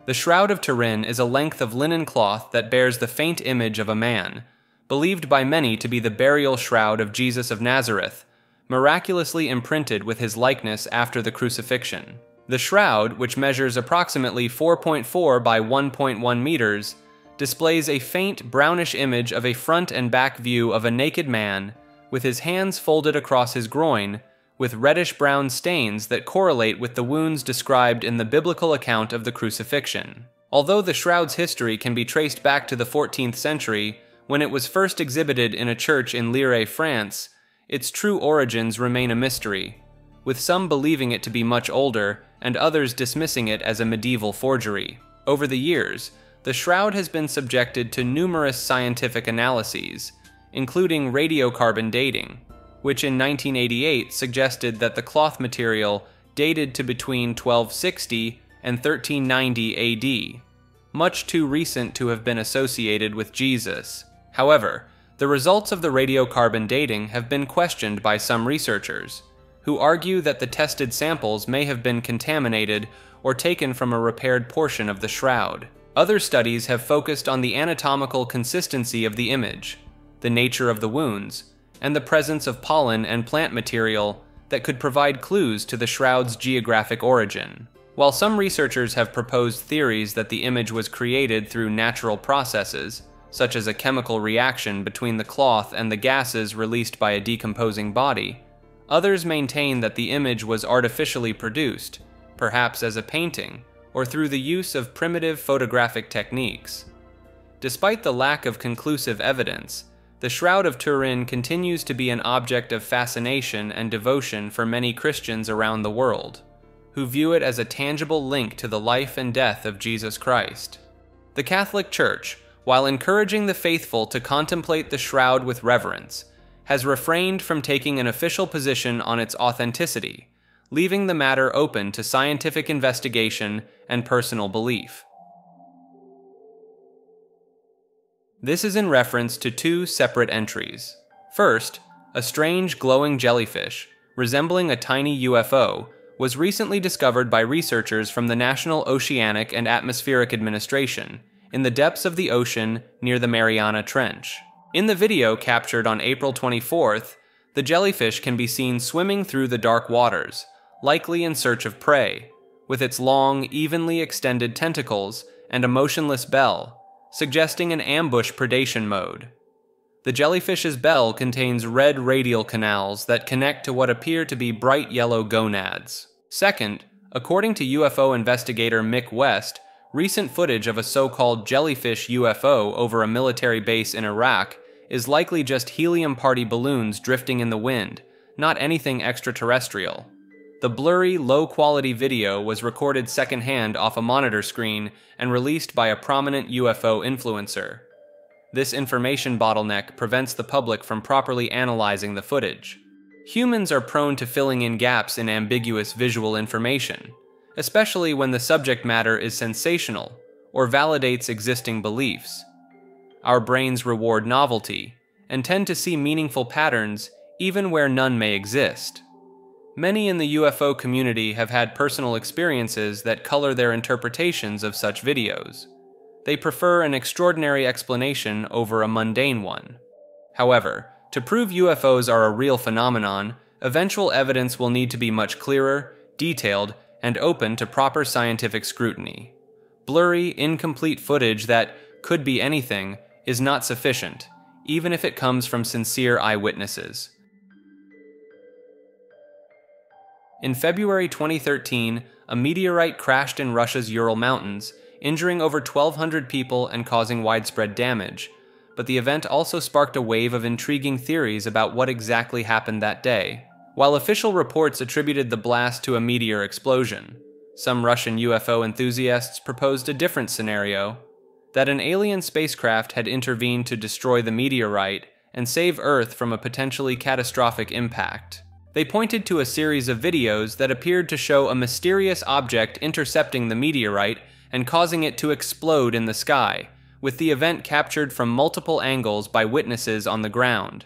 The Shroud of Turin is a length of linen cloth that bears the faint image of a man, believed by many to be the burial shroud of Jesus of Nazareth, miraculously imprinted with his likeness after the crucifixion. The shroud, which measures approximately 4.4 by 1.1 meters, displays a faint brownish image of a front and back view of a naked man with his hands folded across his groin, with reddish-brown stains that correlate with the wounds described in the biblical account of the crucifixion. Although the shroud's history can be traced back to the 14th century, when it was first exhibited in a church in Lille, France, its true origins remain a mystery, with some believing it to be much older and others dismissing it as a medieval forgery. Over the years, the shroud has been subjected to numerous scientific analyses, including radiocarbon dating, which in 1988 suggested that the cloth material dated to between 1260 and 1390 AD, much too recent to have been associated with Jesus. However, the results of the radiocarbon dating have been questioned by some researchers, who argue that the tested samples may have been contaminated or taken from a repaired portion of the shroud. Other studies have focused on the anatomical consistency of the image, the nature of the wounds, and the presence of pollen and plant material that could provide clues to the shroud's geographic origin. While some researchers have proposed theories that the image was created through natural processes, such as a chemical reaction between the cloth and the gases released by a decomposing body, others maintain that the image was artificially produced, perhaps as a painting, or through the use of primitive photographic techniques. Despite the lack of conclusive evidence, the Shroud of Turin continues to be an object of fascination and devotion for many Christians around the world, who view it as a tangible link to the life and death of Jesus Christ. The Catholic Church, while encouraging the faithful to contemplate the shroud with reverence, has refrained from taking an official position on its authenticity, leaving the matter open to scientific investigation and personal belief. This is in reference to two separate entries. First, a strange glowing jellyfish, resembling a tiny UFO, was recently discovered by researchers from the National Oceanic and Atmospheric Administration in the depths of the ocean near the Mariana Trench. In the video captured on April 24th, the jellyfish can be seen swimming through the dark waters, likely in search of prey, with its long, evenly extended tentacles and a motionless bell, suggesting an ambush predation mode. The jellyfish's bell contains red radial canals that connect to what appear to be bright yellow gonads. Second, according to UFO investigator Mick West, recent footage of a so-called jellyfish UFO over a military base in Iraq is likely just helium party balloons drifting in the wind, not anything extraterrestrial. The blurry, low-quality video was recorded secondhand off a monitor screen and released by a prominent UFO influencer. This information bottleneck prevents the public from properly analyzing the footage. Humans are prone to filling in gaps in ambiguous visual information, especially when the subject matter is sensational or validates existing beliefs. Our brains reward novelty and tend to see meaningful patterns even where none may exist. Many in the UFO community have had personal experiences that color their interpretations of such videos. They prefer an extraordinary explanation over a mundane one. However, to prove UFOs are a real phenomenon, eventual evidence will need to be much clearer, detailed, and open to proper scientific scrutiny. Blurry, incomplete footage that could be anything is not sufficient, even if it comes from sincere eyewitnesses. In February 2013, a meteorite crashed in Russia's Ural Mountains, injuring over 1,200 people and causing widespread damage, but the event also sparked a wave of intriguing theories about what exactly happened that day. While official reports attributed the blast to a meteor explosion, some Russian UFO enthusiasts proposed a different scenario, that an alien spacecraft had intervened to destroy the meteorite and save Earth from a potentially catastrophic impact. They pointed to a series of videos that appeared to show a mysterious object intercepting the meteorite and causing it to explode in the sky, with the event captured from multiple angles by witnesses on the ground.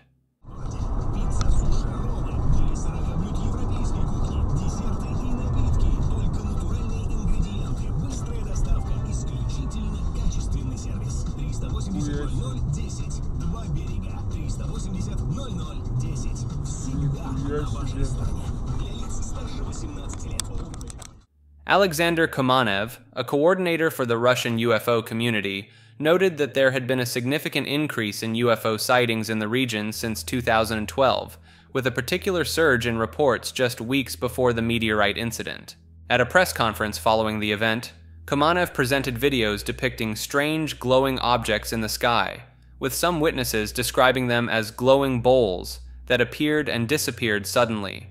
Alexander Kamenev, a coordinator for the Russian UFO community, noted that there had been a significant increase in UFO sightings in the region since 2012, with a particular surge in reports just weeks before the meteorite incident. At a press conference following the event, Kamenev presented videos depicting strange, glowing objects in the sky, with some witnesses describing them as glowing bowls that appeared and disappeared suddenly.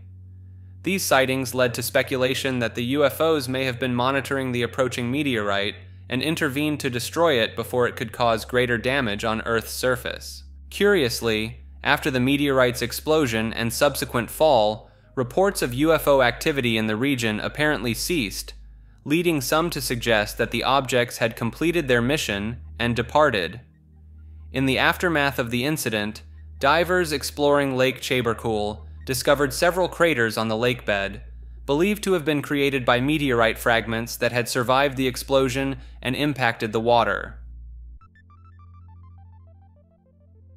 These sightings led to speculation that the UFOs may have been monitoring the approaching meteorite and intervened to destroy it before it could cause greater damage on Earth's surface. Curiously, after the meteorite's explosion and subsequent fall, reports of UFO activity in the region apparently ceased, leading some to suggest that the objects had completed their mission and departed. In the aftermath of the incident, divers exploring Lake Chabercool discovered several craters on the lake bed, believed to have been created by meteorite fragments that had survived the explosion and impacted the water.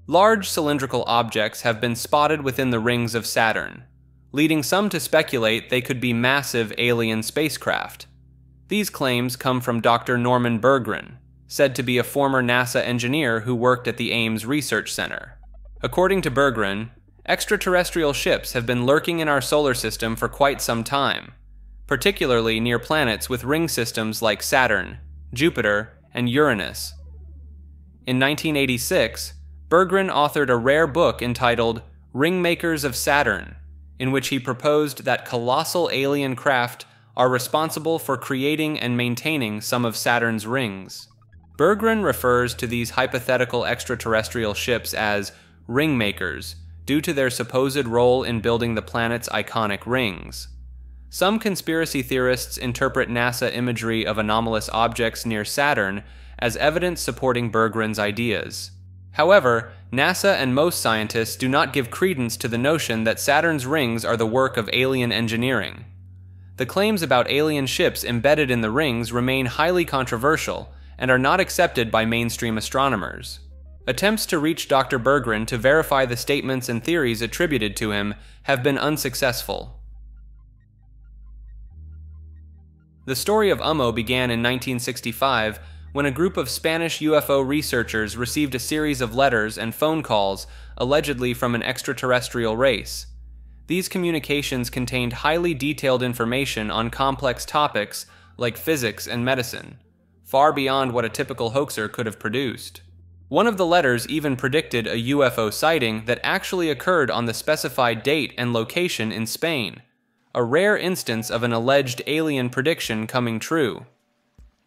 Large cylindrical objects have been spotted within the rings of Saturn, leading some to speculate they could be massive alien spacecraft. These claims come from Dr. Norman Berggren, said to be a former NASA engineer who worked at the Ames Research Center. According to Berggren, extraterrestrial ships have been lurking in our solar system for quite some time, particularly near planets with ring systems like Saturn, Jupiter, and Uranus. In 1986, Berggren authored a rare book entitled Ringmakers of Saturn, in which he proposed that colossal alien craft are responsible for creating and maintaining some of Saturn's rings. Berggren refers to these hypothetical extraterrestrial ships as ringmakers, due to their supposed role in building the planet's iconic rings. Some conspiracy theorists interpret NASA imagery of anomalous objects near Saturn as evidence supporting Berggren's ideas. However, NASA and most scientists do not give credence to the notion that Saturn's rings are the work of alien engineering. The claims about alien ships embedded in the rings remain highly controversial and are not accepted by mainstream astronomers. Attempts to reach Dr. Berggren to verify the statements and theories attributed to him have been unsuccessful. The story of Ummo began in 1965 when a group of Spanish UFO researchers received a series of letters and phone calls allegedly from an extraterrestrial race. These communications contained highly detailed information on complex topics like physics and medicine, far beyond what a typical hoaxer could have produced. One of the letters even predicted a UFO sighting that actually occurred on the specified date and location in Spain, a rare instance of an alleged alien prediction coming true.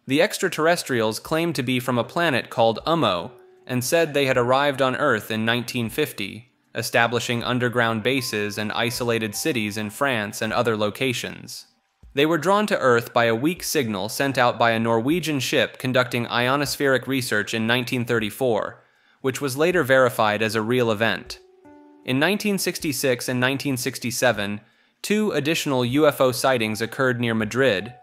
The extraterrestrials claimed to be from a planet called Ummo and said they had arrived on Earth in 1950, establishing underground bases and isolated cities in France and other locations. They were drawn to Earth by a weak signal sent out by a Norwegian ship conducting ionospheric research in 1934, which was later verified as a real event. In 1966 and 1967, 2 additional UFO sightings occurred near Madrid,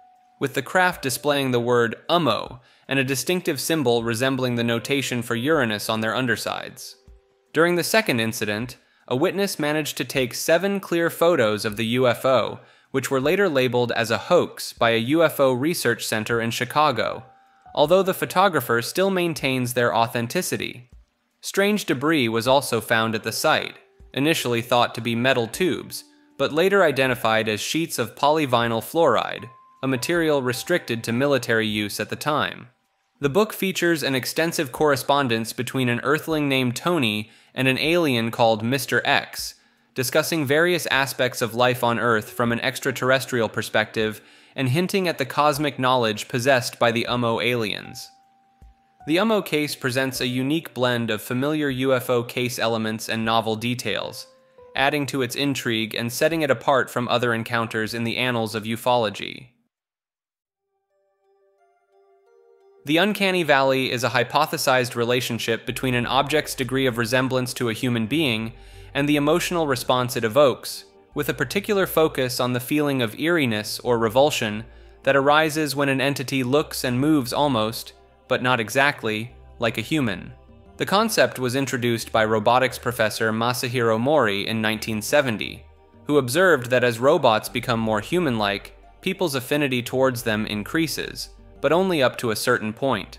with the craft displaying the word Ummo and a distinctive symbol resembling the notation for Uranus on their undersides. During the second incident, a witness managed to take 7 clear photos of the UFO, which were later labeled as a hoax by a UFO research center in Chicago, although the photographer still maintains their authenticity. Strange debris was also found at the site, initially thought to be metal tubes, but later identified as sheets of polyvinyl fluoride, a material restricted to military use at the time. The book features an extensive correspondence between an Earthling named Tony and an alien called Mr. X, discussing various aspects of life on Earth from an extraterrestrial perspective and hinting at the cosmic knowledge possessed by the Ummo aliens. The Ummo Case presents a unique blend of familiar UFO case elements and novel details, adding to its intrigue and setting it apart from other encounters in the annals of ufology. The Uncanny Valley is a hypothesized relationship between an object's degree of resemblance to a human being and the emotional response it evokes, with a particular focus on the feeling of eeriness or revulsion that arises when an entity looks and moves almost, but not exactly, like a human. The concept was introduced by robotics professor Masahiro Mori in 1970, who observed that as robots become more human-like, people's affinity towards them increases, but only up to a certain point.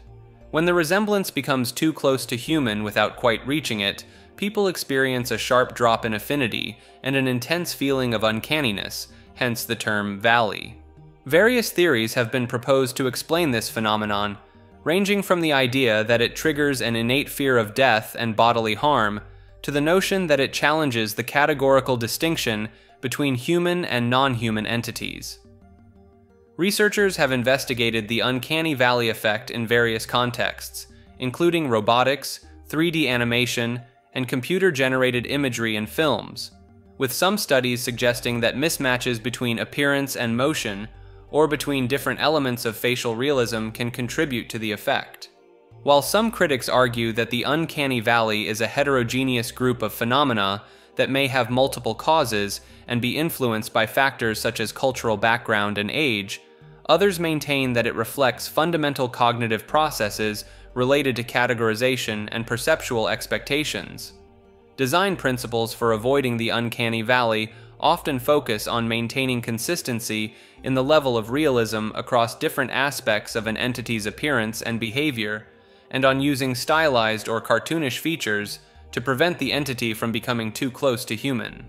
When the resemblance becomes too close to human without quite reaching it, people experience a sharp drop in affinity and an intense feeling of uncanniness, hence the term valley. Various theories have been proposed to explain this phenomenon, ranging from the idea that it triggers an innate fear of death and bodily harm, to the notion that it challenges the categorical distinction between human and non-human entities. Researchers have investigated the Uncanny Valley effect in various contexts, including robotics, 3D animation, and computer-generated imagery in films, with some studies suggesting that mismatches between appearance and motion, or between different elements of facial realism, can contribute to the effect. While some critics argue that the Uncanny Valley is a heterogeneous group of phenomena that may have multiple causes and be influenced by factors such as cultural background and age, others maintain that it reflects fundamental cognitive processes related to categorization and perceptual expectations. Design principles for avoiding the Uncanny Valley often focus on maintaining consistency in the level of realism across different aspects of an entity's appearance and behavior, and on using stylized or cartoonish features to prevent the entity from becoming too close to human.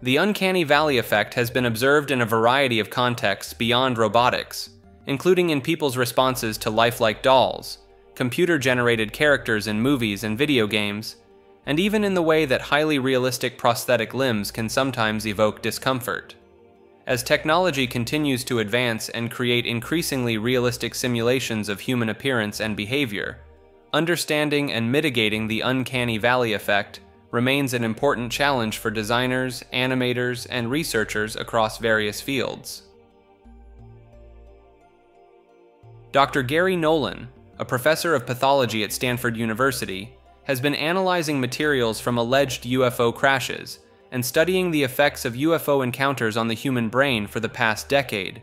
The Uncanny Valley effect has been observed in a variety of contexts beyond robotics, including in people's responses to lifelike dolls, computer-generated characters in movies and video games, and even in the way that highly realistic prosthetic limbs can sometimes evoke discomfort. As technology continues to advance and create increasingly realistic simulations of human appearance and behavior, understanding and mitigating the Uncanny Valley effect remains an important challenge for designers, animators, and researchers across various fields. Dr. Gary Nolan, a professor of pathology at Stanford University, has been analyzing materials from alleged UFO crashes and studying the effects of UFO encounters on the human brain for the past decade.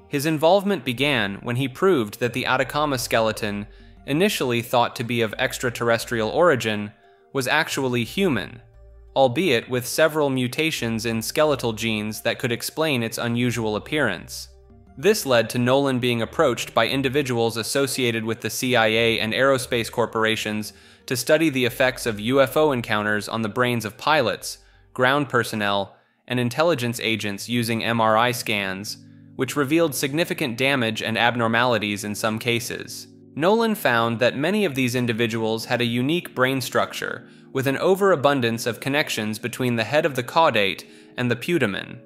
His involvement began when he proved that the Atacama skeleton, initially thought to be of extraterrestrial origin, was actually human, albeit with several mutations in skeletal genes that could explain its unusual appearance. This led to Nolan being approached by individuals associated with the CIA and aerospace corporations to study the effects of UFO encounters on the brains of pilots, ground personnel, and intelligence agents using MRI scans, which revealed significant damage and abnormalities in some cases. Nolan found that many of these individuals had a unique brain structure, with an overabundance of connections between the head of the caudate and the putamen,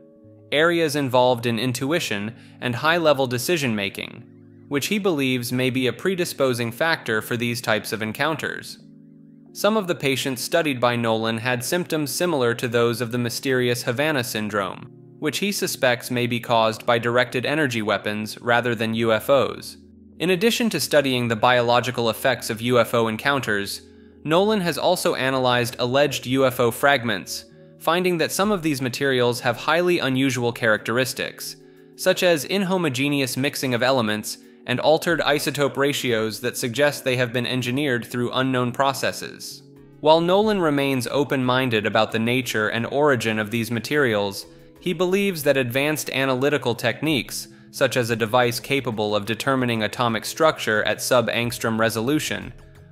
areas involved in intuition and high-level decision-making, which he believes may be a predisposing factor for these types of encounters. Some of the patients studied by Nolan had symptoms similar to those of the mysterious Havana syndrome, which he suspects may be caused by directed energy weapons rather than UFOs. In addition to studying the biological effects of UFO encounters, Nolan has also analyzed alleged UFO fragments, finding that some of these materials have highly unusual characteristics, such as inhomogeneous mixing of elements and altered isotope ratios that suggest they have been engineered through unknown processes. While Nolan remains open-minded about the nature and origin of these materials, he believes that advanced analytical techniques, such as a device capable of determining atomic structure at sub-angstrom resolution,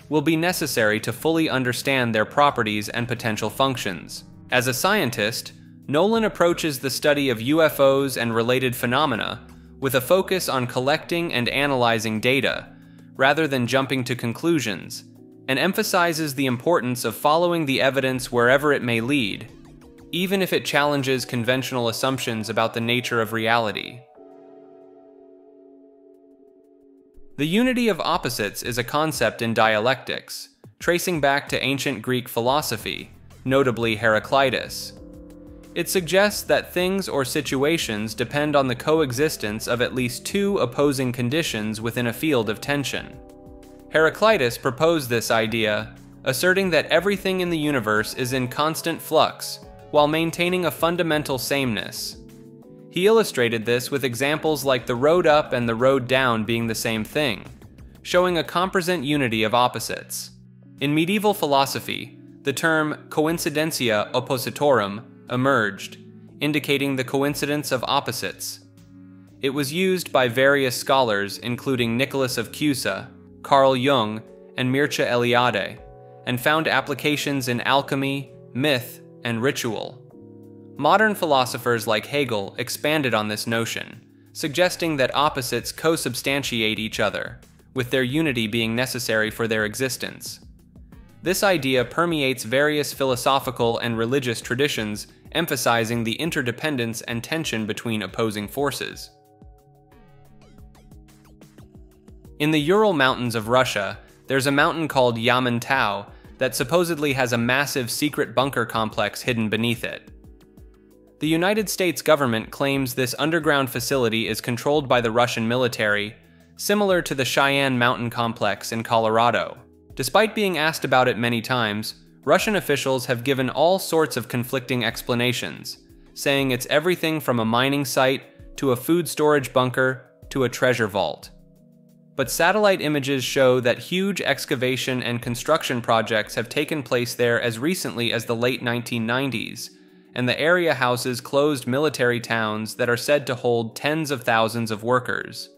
will be necessary to fully understand their properties and potential functions. As a scientist, Nolan approaches the study of UFOs and related phenomena with a focus on collecting and analyzing data, rather than jumping to conclusions, and emphasizes the importance of following the evidence wherever it may lead, even if it challenges conventional assumptions about the nature of reality. The unity of opposites is a concept in dialectics, tracing back to ancient Greek philosophy, notably Heraclitus. It suggests that things or situations depend on the coexistence of at least two opposing conditions within a field of tension. Heraclitus proposed this idea, asserting that everything in the universe is in constant flux, while maintaining a fundamental sameness. He illustrated this with examples like the road up and the road down being the same thing, showing a composite unity of opposites. In medieval philosophy, the term coincidentia oppositorum emerged, indicating the coincidence of opposites. It was used by various scholars including Nicholas of Cusa, Carl Jung, and Mircea Eliade, and found applications in alchemy, myth, and ritual. Modern philosophers like Hegel expanded on this notion, suggesting that opposites co-substantiate each other, with their unity being necessary for their existence. This idea permeates various philosophical and religious traditions, emphasizing the interdependence and tension between opposing forces. In the Ural Mountains of Russia, there's a mountain called Yamantau that supposedly has a massive secret bunker complex hidden beneath it. The United States government claims this underground facility is controlled by the Russian military, similar to the Cheyenne Mountain Complex in Colorado. Despite being asked about it many times, Russian officials have given all sorts of conflicting explanations, saying it's everything from a mining site to a food storage bunker to a treasure vault. But satellite images show that huge excavation and construction projects have taken place there as recently as the late 1990s, and the area houses closed military towns that are said to hold tens of thousands of workers.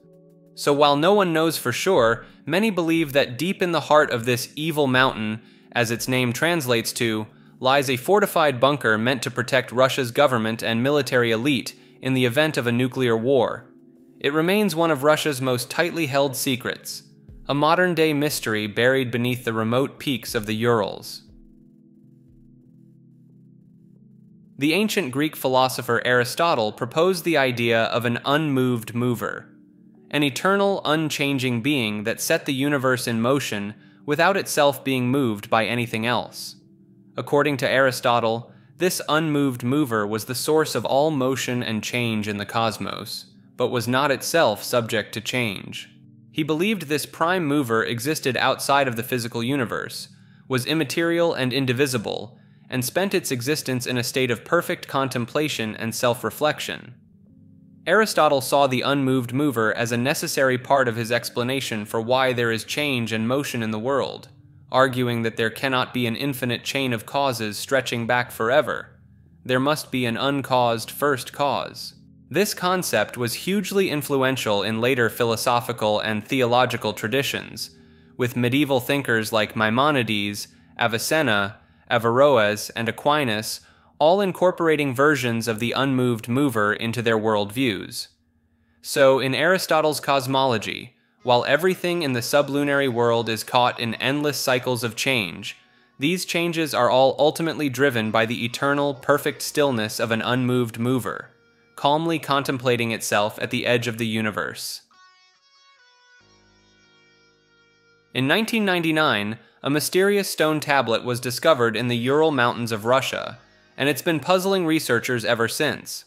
So while no one knows for sure, many believe that deep in the heart of this evil mountain, as its name translates to, lies a fortified bunker meant to protect Russia's government and military elite in the event of a nuclear war. It remains one of Russia's most tightly held secrets, a modern-day mystery buried beneath the remote peaks of the Urals. The ancient Greek philosopher Aristotle proposed the idea of an unmoved mover, an eternal, unchanging being that set the universe in motion without itself being moved by anything else. According to Aristotle, this unmoved mover was the source of all motion and change in the cosmos, but was not itself subject to change. He believed this prime mover existed outside of the physical universe, was immaterial and indivisible, and spent its existence in a state of perfect contemplation and self-reflection. Aristotle saw the unmoved mover as a necessary part of his explanation for why there is change and motion in the world, arguing that there cannot be an infinite chain of causes stretching back forever. There must be an uncaused first cause. This concept was hugely influential in later philosophical and theological traditions, with medieval thinkers like Maimonides, Avicenna, Averroes, and Aquinas all incorporating versions of the unmoved mover into their worldviews. So, in Aristotle's cosmology, while everything in the sublunary world is caught in endless cycles of change, these changes are all ultimately driven by the eternal, perfect stillness of an unmoved mover, calmly contemplating itself at the edge of the universe. In 1999, a mysterious stone tablet was discovered in the Ural Mountains of Russia, and it's been puzzling researchers ever since.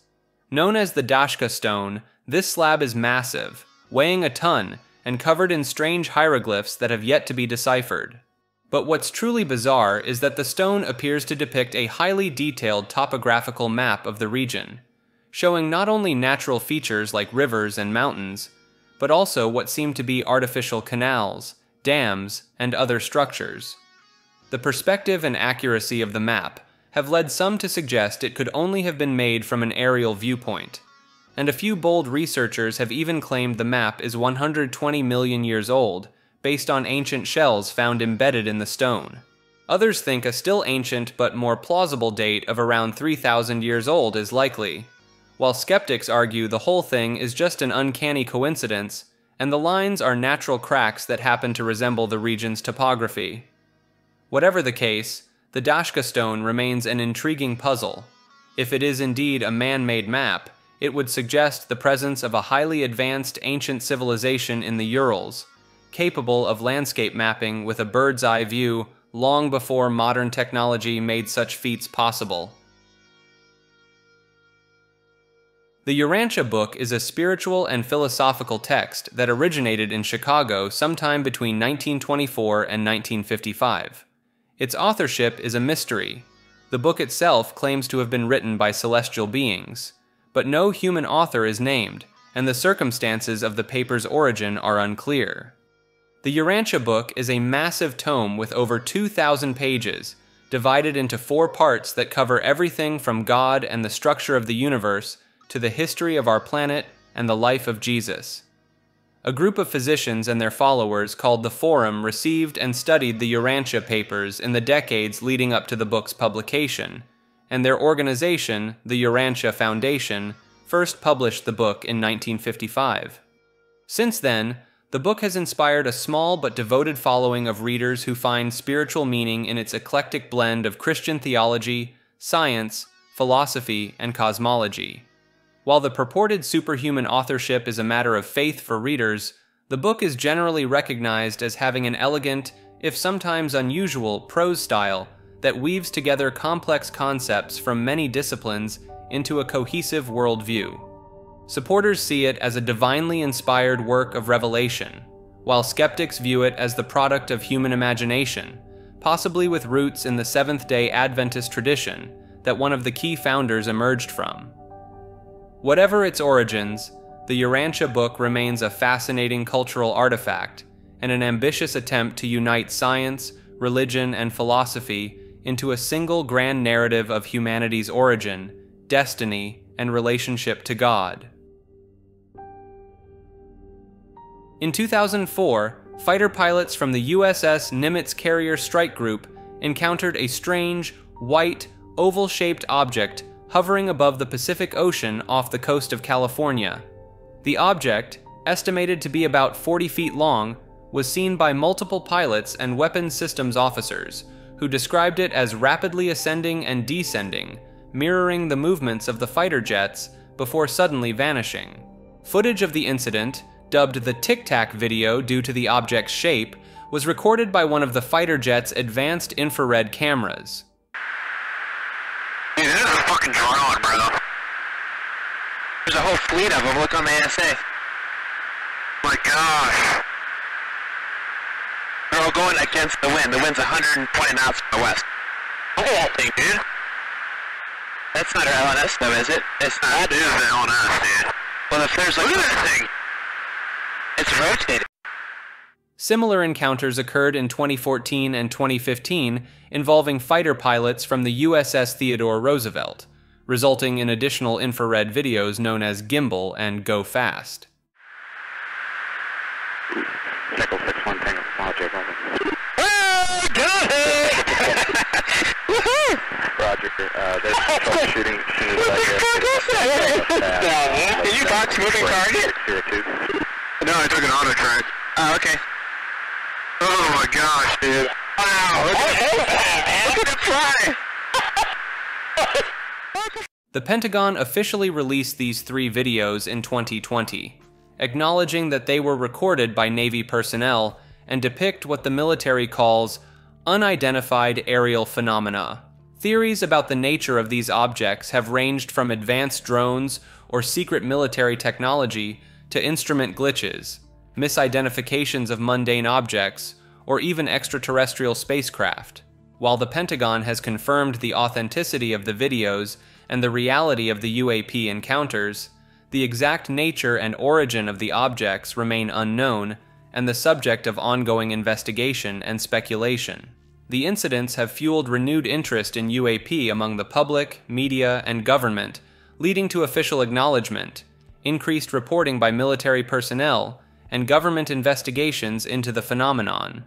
Known as the Dashka stone, this slab is massive, weighing a ton, and covered in strange hieroglyphs that have yet to be deciphered. But what's truly bizarre is that the stone appears to depict a highly detailed topographical map of the region, showing not only natural features like rivers and mountains, but also what seem to be artificial canals, dams, and other structures. The perspective and accuracy of the map have led some to suggest it could only have been made from an aerial viewpoint, and a few bold researchers have even claimed the map is 120 million years old, based on ancient shells found embedded in the stone. Others think a still ancient but more plausible date of around 3,000 years old is likely, while skeptics argue the whole thing is just an uncanny coincidence, and the lines are natural cracks that happen to resemble the region's topography. Whatever the case, the Dashka stone remains an intriguing puzzle. If it is indeed a man-made map, it would suggest the presence of a highly advanced ancient civilization in the Urals, capable of landscape mapping with a bird's-eye view long before modern technology made such feats possible. The Urantia Book is a spiritual and philosophical text that originated in Chicago sometime between 1924 and 1955. Its authorship is a mystery. The book itself claims to have been written by celestial beings, but no human author is named, and the circumstances of the paper's origin are unclear. The Urantia Book is a massive tome with over 2,000 pages, divided into 4 parts that cover everything from God and the structure of the universe to the history of our planet and the life of Jesus. A group of physicians and their followers called the Forum received and studied the Urantia papers in the decades leading up to the book's publication, and their organization, the Urantia Foundation, first published the book in 1955. Since then, the book has inspired a small but devoted following of readers who find spiritual meaning in its eclectic blend of Christian theology, science, philosophy, and cosmology. While the purported superhuman authorship is a matter of faith for readers, the book is generally recognized as having an elegant, if sometimes unusual, prose style that weaves together complex concepts from many disciplines into a cohesive worldview. Supporters see it as a divinely inspired work of revelation, while skeptics view it as the product of human imagination, possibly with roots in the Seventh-day Adventist tradition that one of the key founders emerged from. Whatever its origins, the Urantia Book remains a fascinating cultural artifact and an ambitious attempt to unite science, religion, and philosophy into a single grand narrative of humanity's origin, destiny, and relationship to God. In 2004, fighter pilots from the USS Nimitz carrier strike group encountered a strange, white, oval-shaped object hovering above the Pacific Ocean off the coast of California. The object, estimated to be about 40 feet long, was seen by multiple pilots and weapons systems officers, who described it as rapidly ascending and descending, mirroring the movements of the fighter jets before suddenly vanishing. Footage of the incident, dubbed the Tic Tac video due to the object's shape, was recorded by one of the fighter jet's advanced infrared cameras. Dude, this is a fucking drone, bro. There's a whole fleet of them. Look on the ASA. My gosh. They're all going against the wind. The wind's 120 knots from the west. Look at that thing, dude. That's not our LNS, though, is it? It's not. That is the LNS, dude. Well, if there's like... Look at that thing. It's rotating. Similar encounters occurred in 2014 and 2015 involving fighter pilots from the USS Theodore Roosevelt, resulting in additional infrared videos known as Gimbal and Go Fast. Check 61 Tango Project. Oh, got it! Woohoo! Roger. There's troubleshooting. Did you box moving target? No, I took an auto track. Oh, okay. Oh my gosh, dude. Wow, look at it fly! The Pentagon officially released these 3 videos in 2020, acknowledging that they were recorded by Navy personnel and depict what the military calls unidentified aerial phenomena. Theories about the nature of these objects have ranged from advanced drones or secret military technology to instrument glitches, misidentifications of mundane objects, or even extraterrestrial spacecraft. While the Pentagon has confirmed the authenticity of the videos and the reality of the UAP encounters, the exact nature and origin of the objects remain unknown and the subject of ongoing investigation and speculation. The incidents have fueled renewed interest in UAP among the public, media, and government, leading to official acknowledgement, increased reporting by military personnel, and government investigations into the phenomenon.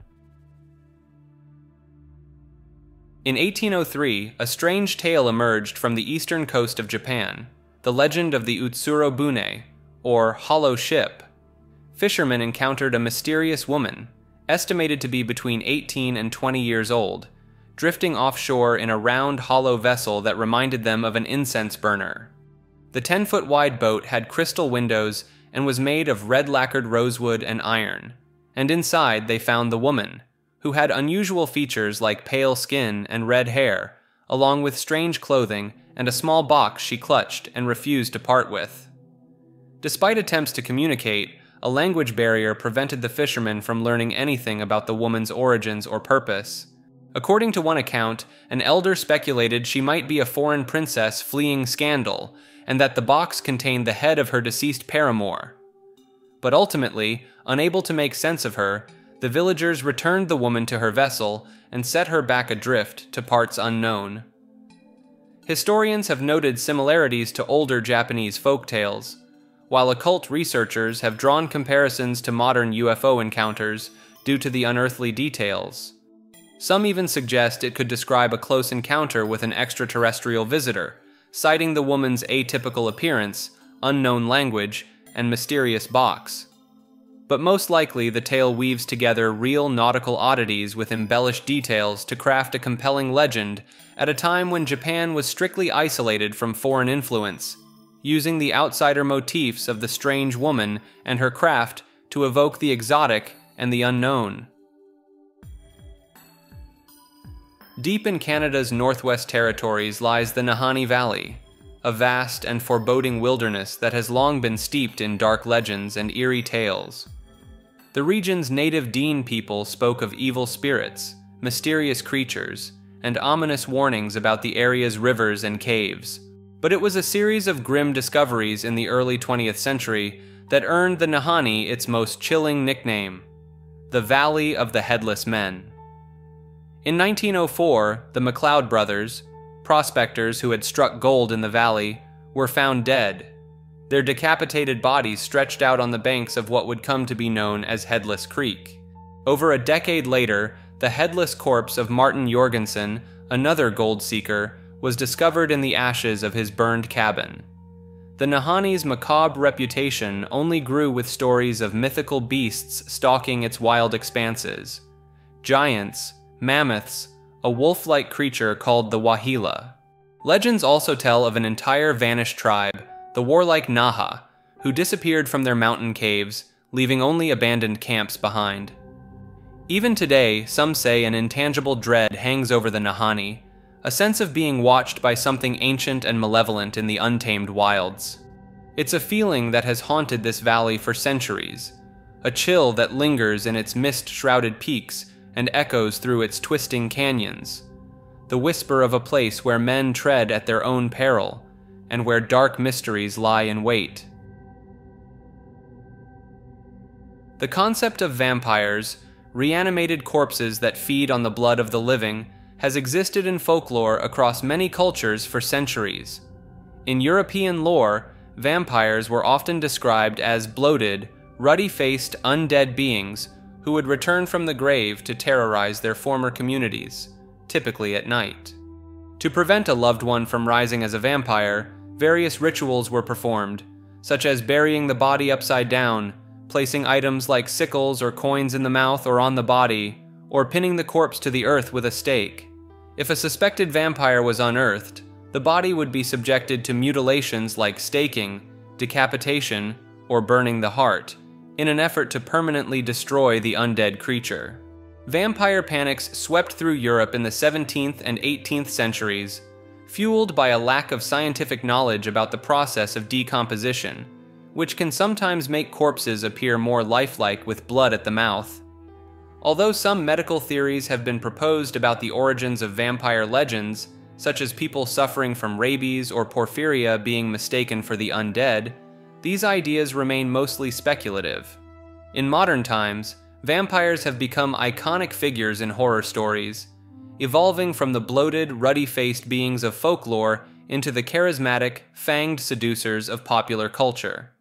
In 1803, a strange tale emerged from the eastern coast of Japan, the legend of the Utsurobune, or hollow ship. Fishermen encountered a mysterious woman, estimated to be between 18 and 20 years old, drifting offshore in a round hollow vessel that reminded them of an incense burner. The 10-foot-wide boat had crystal windows and was made of red lacquered rosewood and iron, and inside they found the woman, who had unusual features like pale skin and red hair, along with strange clothing and a small box she clutched and refused to part with. Despite attempts to communicate, a language barrier prevented the fishermen from learning anything about the woman's origins or purpose. According to one account, an elder speculated she might be a foreign princess fleeing scandal, and that the box contained the head of her deceased paramour. But ultimately, unable to make sense of her, The villagers returned the woman to her vessel and set her back adrift to parts unknown. Historians have noted similarities to older Japanese folk tales, while occult researchers have drawn comparisons to modern UFO encounters due to the unearthly details. Some even suggest it could describe a close encounter with an extraterrestrial visitor, citing the woman's atypical appearance, unknown language, and mysterious box. But most likely the tale weaves together real nautical oddities with embellished details to craft a compelling legend at a time when Japan was strictly isolated from foreign influence, using the outsider motifs of the strange woman and her craft to evoke the exotic and the unknown. Deep in Canada's Northwest Territories lies the Uncanny Valley, a vast and foreboding wilderness that has long been steeped in dark legends and eerie tales. The region's native Dean people spoke of evil spirits, mysterious creatures, and ominous warnings about the area's rivers and caves. But it was a series of grim discoveries in the early 20th century that earned the Uncanny its most chilling nickname, the Valley of the Headless Men. In 1904, the McLeod brothers, prospectors who had struck gold in the valley, were found dead, their decapitated bodies stretched out on the banks of what would come to be known as Headless Creek. Over a decade later, the headless corpse of Martin Jorgensen, another gold seeker, was discovered in the ashes of his burned cabin. The Uncanny's macabre reputation only grew with stories of mythical beasts stalking its wild expanses. Giants, mammoths, a wolf-like creature called the Wahila. Legends also tell of an entire vanished tribe, the warlike Naha, who disappeared from their mountain caves, leaving only abandoned camps behind. Even today, some say an intangible dread hangs over the Uncanny, a sense of being watched by something ancient and malevolent in the untamed wilds. It's a feeling that has haunted this valley for centuries, a chill that lingers in its mist-shrouded peaks and echoes through its twisting canyons, the whisper of a place where men tread at their own peril, and where dark mysteries lie in wait. The concept of vampires, reanimated corpses that feed on the blood of the living, has existed in folklore across many cultures for centuries. In European lore, vampires were often described as bloated, ruddy-faced undead beings who would return from the grave to terrorize their former communities, typically at night. To prevent a loved one from rising as a vampire, various rituals were performed, such as burying the body upside down, placing items like sickles or coins in the mouth or on the body, or pinning the corpse to the earth with a stake. If a suspected vampire was unearthed, the body would be subjected to mutilations like staking, decapitation, or burning the heart, in an effort to permanently destroy the undead creature. Vampire panics swept through Europe in the 17th and 18th centuries, fueled by a lack of scientific knowledge about the process of decomposition, which can sometimes make corpses appear more lifelike with blood at the mouth. Although some medical theories have been proposed about the origins of vampire legends, such as people suffering from rabies or porphyria being mistaken for the undead, these ideas remain mostly speculative. In modern times, vampires have become iconic figures in horror stories, evolving from the bloated, ruddy-faced beings of folklore into the charismatic, fanged seducers of popular culture.